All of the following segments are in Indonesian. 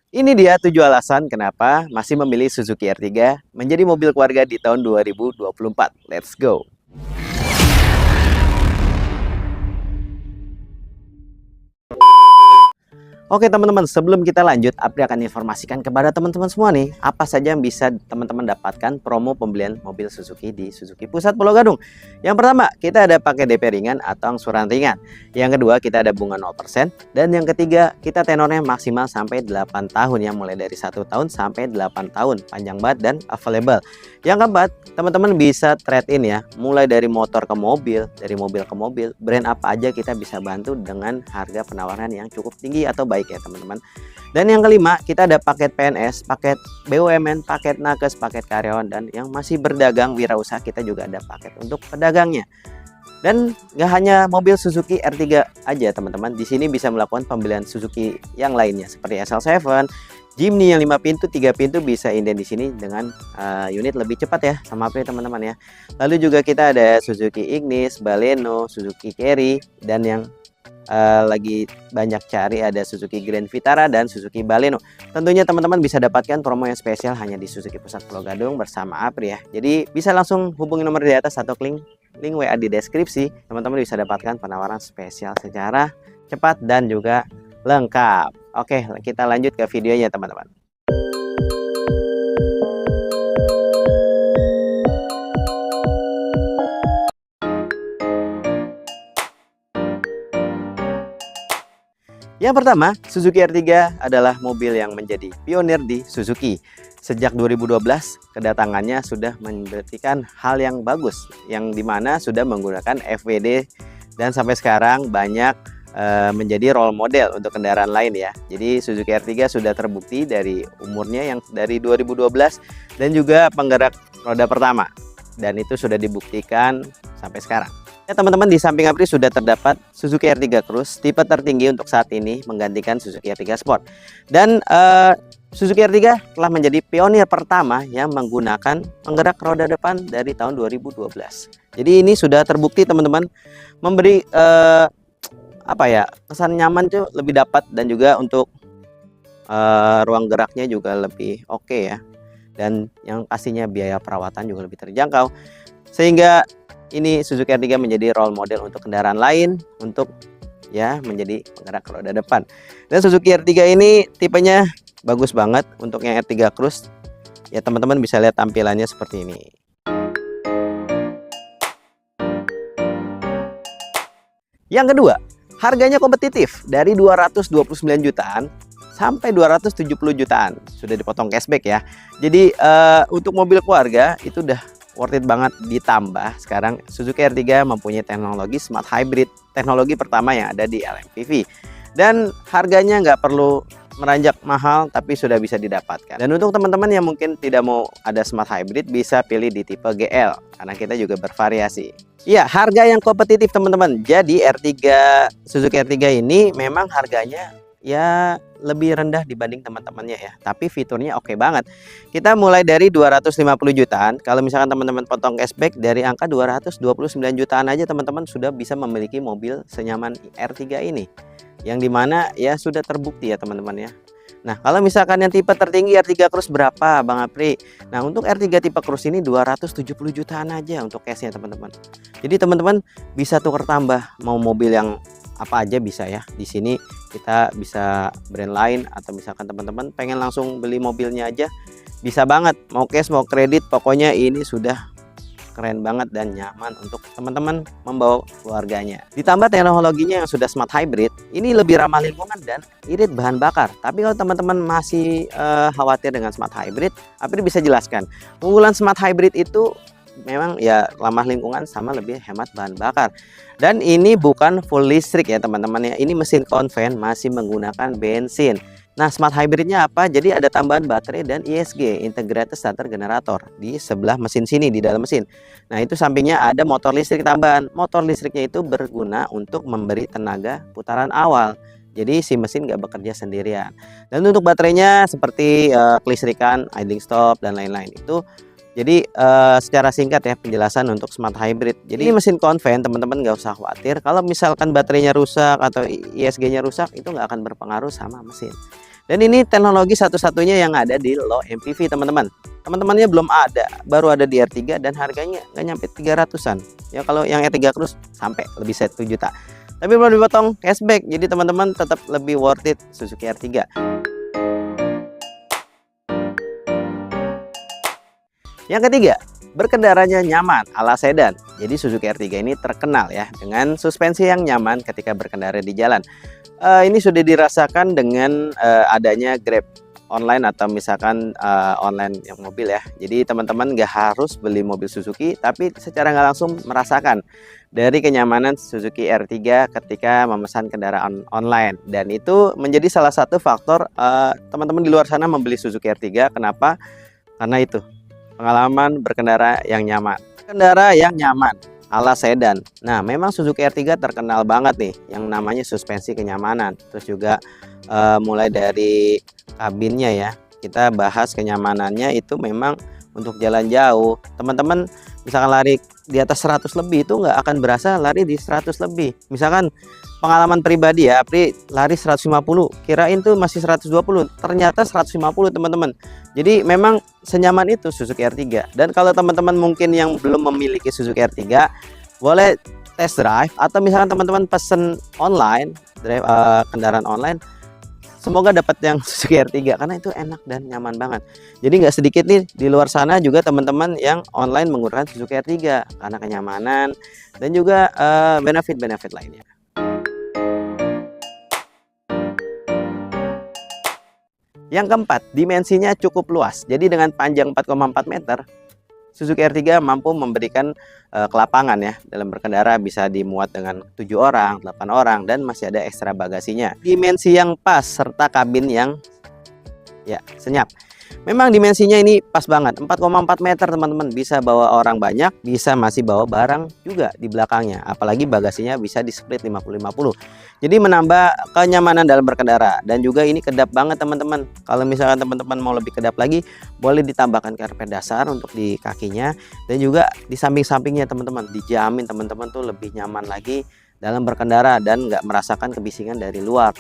Ini dia 7 alasan kenapa masih memilih Suzuki R3 menjadi mobil keluarga di tahun 2024. Let's go! Oke teman-teman, sebelum kita lanjut, Apri akan informasikan kepada teman-teman semua nih, apa saja yang bisa teman-teman dapatkan promo pembelian mobil Suzuki di Suzuki Pusat Pulau Gadung. Yang pertama, kita ada pakai DP ringan atau angsuran ringan. Yang kedua, kita ada bunga 0%. Dan yang ketiga, kita tenornya maksimal sampai 8 tahun, yang mulai dari 1 tahun sampai 8 tahun. Panjang banget dan available. Yang keempat, teman-teman bisa trade-in ya, mulai dari motor ke mobil, dari mobil ke mobil, brand apa aja kita bisa bantu dengan harga penawaran yang cukup tinggi atau baik ya teman-teman. Dan yang kelima, kita ada paket PNS, paket BUMN, paket nakes, paket karyawan, dan yang masih berdagang wirausaha kita juga ada paket untuk pedagangnya. Dan nggak hanya mobil Suzuki R3 aja teman-teman, di sini bisa melakukan pembelian Suzuki yang lainnya seperti SL7, Jimny yang 5 pintu, 3 pintu bisa inden di sini dengan unit lebih cepat ya sama Apri teman-teman ya. Lalu juga kita ada Suzuki Ignis, Baleno, Suzuki Carry, dan yang lagi banyak cari ada Suzuki Grand Vitara dan Suzuki Baleno. Tentunya teman-teman bisa dapatkan promo yang spesial hanya di Suzuki Pusat Pulau Gadung bersama Apri ya. Jadi bisa langsung hubungi nomor di atas atau link WA di deskripsi. Teman-teman bisa dapatkan penawaran spesial secara cepat dan juga lengkap. Oke, kita lanjut ke videonya teman-teman. Yang pertama, Suzuki R3 adalah mobil yang menjadi pionir di Suzuki. Sejak 2012, kedatangannya sudah membuktikan hal yang bagus, yang dimana sudah menggunakan FWD dan sampai sekarang banyak menjadi role model untuk kendaraan lain ya. Jadi Suzuki R3 sudah terbukti dari umurnya yang dari 2012 dan juga penggerak roda pertama, dan itu sudah dibuktikan sampai sekarang. Ya teman-teman, di samping Apri sudah terdapat Suzuki R3 Cruise tipe tertinggi untuk saat ini menggantikan Suzuki R3 Sport. Dan Suzuki R3 telah menjadi pionir pertama yang menggunakan penggerak roda depan dari tahun 2012. Jadi ini sudah terbukti teman-teman, memberi apa ya, kesan nyaman tuh lebih dapat, dan juga untuk ruang geraknya juga lebih oke ya. Dan yang pastinya biaya perawatan juga lebih terjangkau. Sehingga ini Suzuki R3 menjadi role model untuk kendaraan lain untuk ya menjadi penggerak roda depan. Dan Suzuki R3 ini tipenya bagus banget untuk yang R3 Cruise. Ya teman-teman bisa lihat tampilannya seperti ini. Yang kedua, harganya kompetitif dari 229 jutaan sampai 270 jutaan. Sudah dipotong cashback ya. Jadi untuk mobil keluarga itu udah worth it banget. Ditambah sekarang Suzuki R3 mempunyai teknologi Smart Hybrid, teknologi pertama yang ada di LMPV. Dan harganya nggak perlu meranjak mahal, tapi sudah bisa didapatkan. Dan untuk teman-teman yang mungkin tidak mau ada Smart Hybrid, bisa pilih di tipe GL, karena kita juga bervariasi. Iya, harga yang kompetitif teman-teman. Jadi Suzuki R3 ini memang harganya ya lebih rendah dibanding teman-temannya ya, tapi fiturnya oke banget. Kita mulai dari 250 jutaan. Kalau misalkan teman-teman potong cashback dari angka 229 jutaan aja, teman-teman sudah bisa memiliki mobil senyaman R3 ini, yang dimana ya sudah terbukti ya teman-teman ya. Nah, kalau misalkan yang tipe tertinggi R3 Cruise berapa Bang Apri? Nah, untuk R3 tipe Cruise ini 270 jutaan aja untuk cashnya teman-teman. Jadi teman-teman bisa tukar tambah, mau mobil yang apa aja bisa ya. Di sini kita bisa brand lain, atau misalkan teman-teman pengen langsung beli mobilnya aja bisa banget. Mau cash mau kredit, pokoknya ini sudah keren banget dan nyaman untuk teman-teman membawa keluarganya. Ditambah teknologinya yang sudah Smart Hybrid, ini lebih ramah lingkungan dan irit bahan bakar. Tapi kalau teman-teman masih khawatir dengan Smart Hybrid, Apri bisa jelaskan. Keunggulan Smart Hybrid itu memang ya ramah lingkungan sama lebih hemat bahan bakar. Dan ini bukan full listrik ya teman-teman ya. Ini mesin konven masih menggunakan bensin. Nah, Smart Hybridnya apa? Jadi ada tambahan baterai dan ISG, Integrated Starter Generator, di sebelah mesin sini, di dalam mesin. Nah, itu sampingnya ada motor listrik tambahan. Motor listriknya itu berguna untuk memberi tenaga putaran awal. Jadi si mesin nggak bekerja sendirian. Dan untuk baterainya seperti kelistrikan, idling stop, dan lain-lain itu. Jadi secara singkat ya penjelasan untuk Smart Hybrid. Jadi ini mesin konven, teman-teman nggak usah khawatir. Kalau misalkan baterainya rusak atau ISG-nya rusak, itu nggak akan berpengaruh sama mesin. Dan ini teknologi satu-satunya yang ada di low MPV teman-teman. Teman-temannya belum ada, baru ada di R3 dan harganya nggak nyampe 300-an. Ya kalau yang R3 Cruise sampai lebih 1 juta. Tapi belum dipotong cashback, jadi teman-teman tetap lebih worth it Suzuki R3. Yang ketiga, berkendaranya nyaman ala sedan. Jadi Suzuki R3 ini terkenal ya dengan suspensi yang nyaman ketika berkendara di jalan. Ini sudah dirasakan dengan adanya Grab online atau misalkan online yang mobil ya. Jadi teman-teman nggak harus beli mobil Suzuki, tapi secara nggak langsung merasakan dari kenyamanan Suzuki R3 ketika memesan kendaraan online. Dan itu menjadi salah satu faktor teman-teman di luar sana membeli Suzuki R3. Kenapa? Karena itu pengalaman berkendara yang nyaman. Kendara yang nyaman ala sedan. Nah, memang Suzuki R3 terkenal banget nih yang namanya suspensi kenyamanan. Terus juga mulai dari kabinnya ya. Kita bahas kenyamanannya itu memang untuk jalan jauh. Teman-teman misalkan lari di atas 100 lebih itu nggak akan berasa lari di 100 lebih. Misalkan pengalaman pribadi ya, lari 150, kirain tuh masih 120, ternyata 150 teman-teman. Jadi memang senyaman itu Suzuki R3. Dan kalau teman-teman mungkin yang belum memiliki Suzuki R3, boleh test drive atau misalkan teman-teman pesen online, kendaraan online, semoga dapat yang Suzuki R3 karena itu enak dan nyaman banget. Jadi nggak sedikit nih di luar sana juga teman-teman yang online menggunakan Suzuki R3 karena kenyamanan dan juga benefit-benefit lainnya. Yang keempat, dimensinya cukup luas. Jadi dengan panjang 4,4 meter, Suzuki R3 mampu memberikan kelapangan ya dalam berkendara, bisa dimuat dengan 7 orang, 8 orang dan masih ada ekstra bagasinya. Dimensi yang pas serta kabin yang ya senyap. Memang dimensinya ini pas banget, 4,4 meter teman-teman, bisa bawa orang banyak, bisa masih bawa barang juga di belakangnya. Apalagi bagasinya bisa di split 50-50. Jadi menambah kenyamanan dalam berkendara. Dan juga ini kedap banget teman-teman. Kalau misalkan teman-teman mau lebih kedap lagi, boleh ditambahkan karpet dasar untuk di kakinya. Dan juga di samping-sampingnya teman-teman, dijamin teman-teman tuh lebih nyaman lagi dalam berkendara dan nggak merasakan kebisingan dari luar.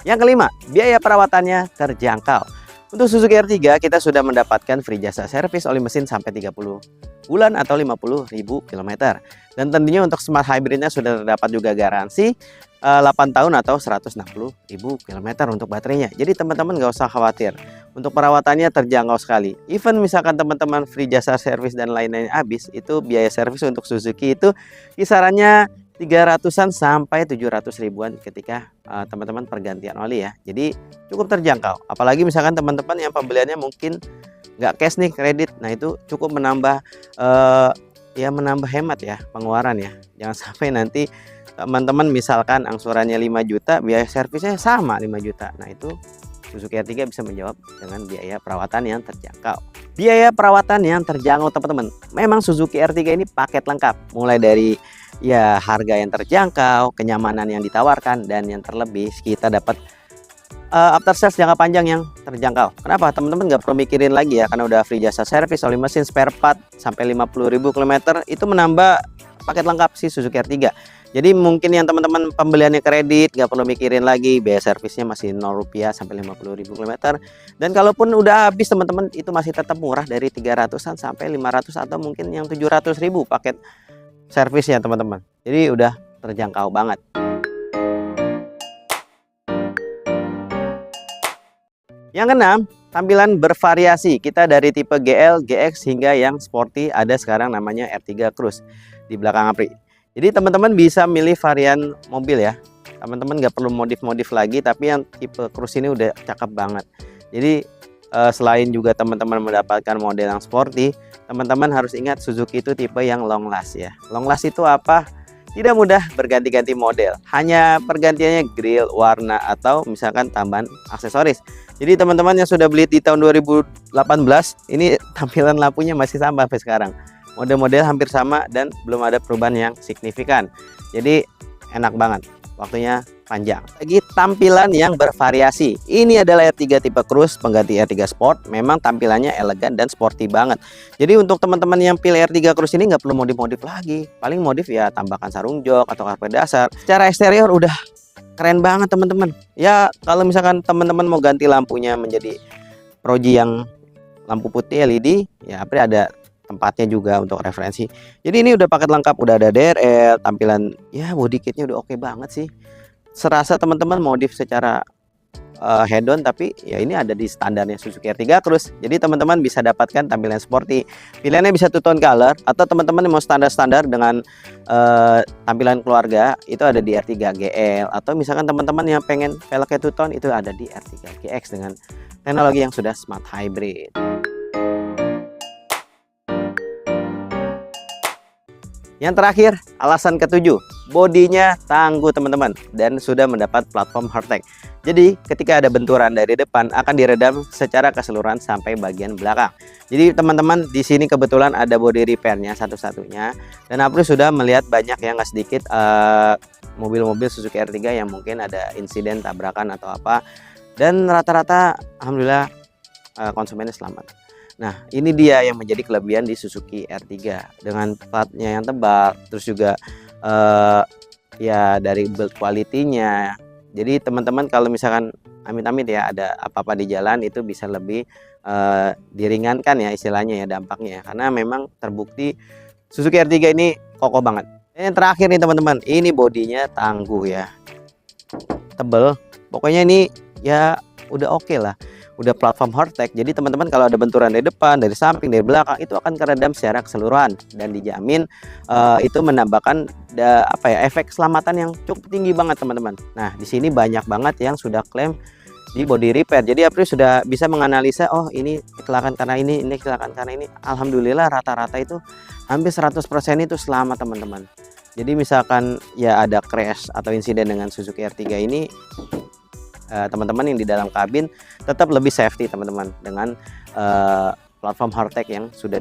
Yang kelima, biaya perawatannya terjangkau. Untuk Suzuki R3 kita sudah mendapatkan free jasa servis oli mesin sampai 30 bulan atau 50.000 km. Dan tentunya untuk smart hybridnya sudah terdapat juga garansi 8 tahun atau 160.000 km untuk baterainya. Jadi teman-teman nggak usah khawatir. Untuk perawatannya terjangkau sekali. Even misalkan teman-teman free jasa servis dan lain-lain habis, itu biaya servis untuk Suzuki itu kisarannya 300-an sampai 700 ribuan ketika teman-teman pergantian oli ya. Jadi cukup terjangkau. Apalagi misalkan teman-teman yang pembeliannya mungkin nggak cash nih, kredit. Nah itu cukup menambah ya menambah hemat ya pengeluaran ya. Jangan sampai nanti teman-teman misalkan angsurannya 5 juta, biaya servisnya sama 5 juta. Nah itu Suzuki R3 bisa menjawab dengan biaya perawatan yang terjangkau. Biaya perawatan yang terjangkau teman-teman. Memang Suzuki R3 ini paket lengkap. Mulai dari ya harga yang terjangkau, kenyamanan yang ditawarkan, dan yang terlebih kita dapat after sales jangka panjang yang terjangkau. Kenapa? Teman-teman nggak perlu mikirin lagi ya, karena udah free jasa servis, oli mesin, spare part sampai 50.000 km. Itu menambah paket lengkap si Suzuki R3. Jadi mungkin yang teman-teman pembeliannya kredit, nggak perlu mikirin lagi, biaya servisnya masih 0 rupiah sampai 50.000 km. Dan kalaupun udah habis teman-teman, itu masih tetap murah dari 300-an sampai 500 atau mungkin yang 700.000 paket servisnya teman-teman. Jadi udah terjangkau banget. Yang keenam, tampilan bervariasi. Kita dari tipe GL, GX hingga yang sporty, ada sekarang namanya R3 Cruise di belakang Apri. Jadi teman-teman bisa milih varian mobil ya. Teman-teman nggak perlu modif-modif lagi, tapi yang tipe Cruise ini udah cakep banget. Jadi selain juga teman-teman mendapatkan model yang sporty, teman-teman harus ingat Suzuki itu tipe yang long last ya. Long last itu apa? Tidak mudah berganti-ganti model. Hanya pergantiannya grill, warna, atau misalkan tambahan aksesoris. Jadi teman-teman yang sudah beli di tahun 2018, ini tampilan lampunya masih sama sampai sekarang. Model-model hampir sama dan belum ada perubahan yang signifikan. Jadi enak banget. Waktunya panjang. Lagi tampilan yang bervariasi. Ini adalah R3 tipe Cruise pengganti R3 Sport. Memang tampilannya elegan dan sporty banget. Jadi untuk teman-teman yang pilih R3 Cruise ini nggak perlu modif-modif lagi. Paling modif ya tambahkan sarung jok atau karpet dasar. Secara eksterior udah keren banget teman-teman. Ya kalau misalkan teman-teman mau ganti lampunya menjadi Proji yang lampu putih LED, ya Apri ada tempatnya juga untuk referensi. Jadi ini udah paket lengkap, udah ada DRL, tampilan ya body kitnya udah oke banget sih. Serasa teman-teman modif secara head on, tapi ya ini ada di standarnya Suzuki R3 Cruise. Jadi teman-teman bisa dapatkan tampilan sporty. Pilihannya bisa two tone color, atau teman-teman mau standar-standar dengan tampilan keluarga itu ada di R3 GL, atau misalkan teman-teman yang pengen velgnya two tone itu ada di R3 GX dengan teknologi yang sudah smart hybrid. Yang terakhir, alasan ketujuh, bodinya tangguh teman-teman dan sudah mendapat platform hardtech. Jadi ketika ada benturan dari depan akan diredam secara keseluruhan sampai bagian belakang. Jadi teman-teman di sini kebetulan ada body repairnya satu-satunya, dan Apri sudah melihat banyak yang nggak sedikit mobil-mobil Suzuki R3 yang mungkin ada insiden tabrakan atau apa, dan rata-rata alhamdulillah konsumennya selamat. Nah, ini dia yang menjadi kelebihan di Suzuki R3 dengan platnya yang tebal, terus juga ya dari build quality-nya. Jadi teman-teman kalau misalkan amit-amit ya ada apa-apa di jalan itu bisa lebih diringankan ya istilahnya ya dampaknya ya. Karena memang terbukti Suzuki R3 ini kokoh banget. Dan yang terakhir nih teman-teman, ini bodinya tangguh ya. Tebel. Pokoknya ini ya udah oke lah. Udah platform hardtech, jadi teman-teman kalau ada benturan dari depan, dari samping, dari belakang itu akan keredam secara keseluruhan dan dijamin itu menambahkan efek keselamatan yang cukup tinggi banget teman-teman. Nah di sini banyak banget yang sudah klaim di body repair, jadi Apri sudah bisa menganalisa, oh ini kecelakaan karena ini kecelakaan karena ini. Alhamdulillah rata-rata itu hampir 100% itu selamat teman-teman. Jadi misalkan ya ada crash atau insiden dengan Suzuki R3 ini, teman-teman yang di dalam kabin tetap lebih safety teman-teman dengan platform hardtech yang sudah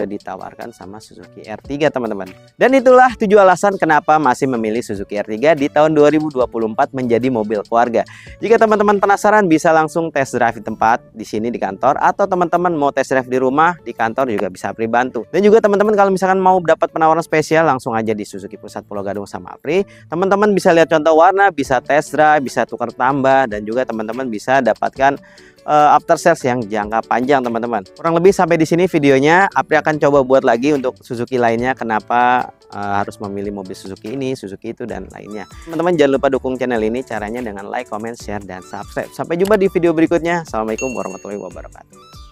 ditawarkan sama Suzuki R3 teman-teman. Dan itulah 7 alasan kenapa masih memilih Suzuki R3 di tahun 2024 menjadi mobil keluarga. Jika teman-teman penasaran bisa langsung test drive di tempat di sini di kantor, atau teman-teman mau test drive di rumah di kantor juga bisa Apri bantu. Dan juga teman-teman kalau misalkan mau dapat penawaran spesial langsung aja di Suzuki Pusat Pulau Gadung sama Apri. Teman-teman bisa lihat contoh warna, bisa test drive, bisa tukar tambah, dan juga teman-teman bisa dapatkan after sales yang jangka panjang teman-teman. Kurang lebih sampai di sini videonya. Apri akan coba buat lagi untuk Suzuki lainnya, kenapa harus memilih mobil Suzuki ini, Suzuki itu, dan lainnya. Teman-teman jangan lupa dukung channel ini, caranya dengan like, comment, share, dan subscribe. Sampai jumpa di video berikutnya. Assalamualaikum warahmatullahi wabarakatuh.